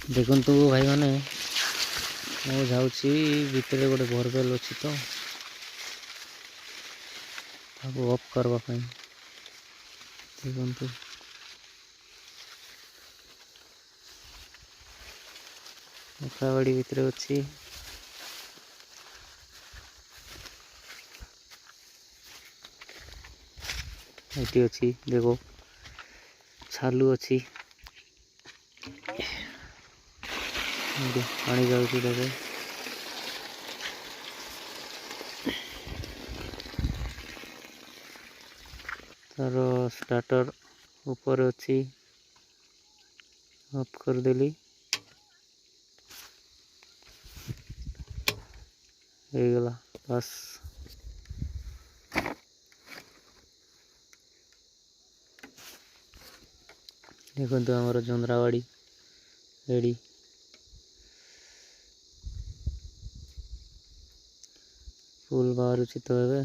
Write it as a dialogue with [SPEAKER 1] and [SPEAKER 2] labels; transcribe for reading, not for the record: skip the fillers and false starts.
[SPEAKER 1] ଦେଖନ୍ତୁ ଭାଇମାନେ, ମୁଁ ଯାଉଛି ଭିତରେ ଗୋଟେ ବୋରୱେଲ୍ ଅଛି ତ ତାକୁ ଅଫ୍ କରିବା ପାଇଁ। ଦେଖନ୍ତୁ ବାଡ଼ି ଭିତରେ ଅଛି। ଏଠି ଅଛି, ଦେଖ ଛାଲୁ ଅଛି, ପାଣି ଯାଉଛି ଦେଖ। ତାର ଷ୍ଟାର୍ଟର ଉପରେ ଅଛି, ଅଫ୍ କରିଦେଲି, ହେଇଗଲା ବାସ୍। ଦେଖନ୍ତୁ ଆମର ଜନ୍ଦ୍ରାବାଡ଼ି ରେଡ଼ି। ଫୁଲ୍ ବାହାରୁଛି ତ ଏବେ।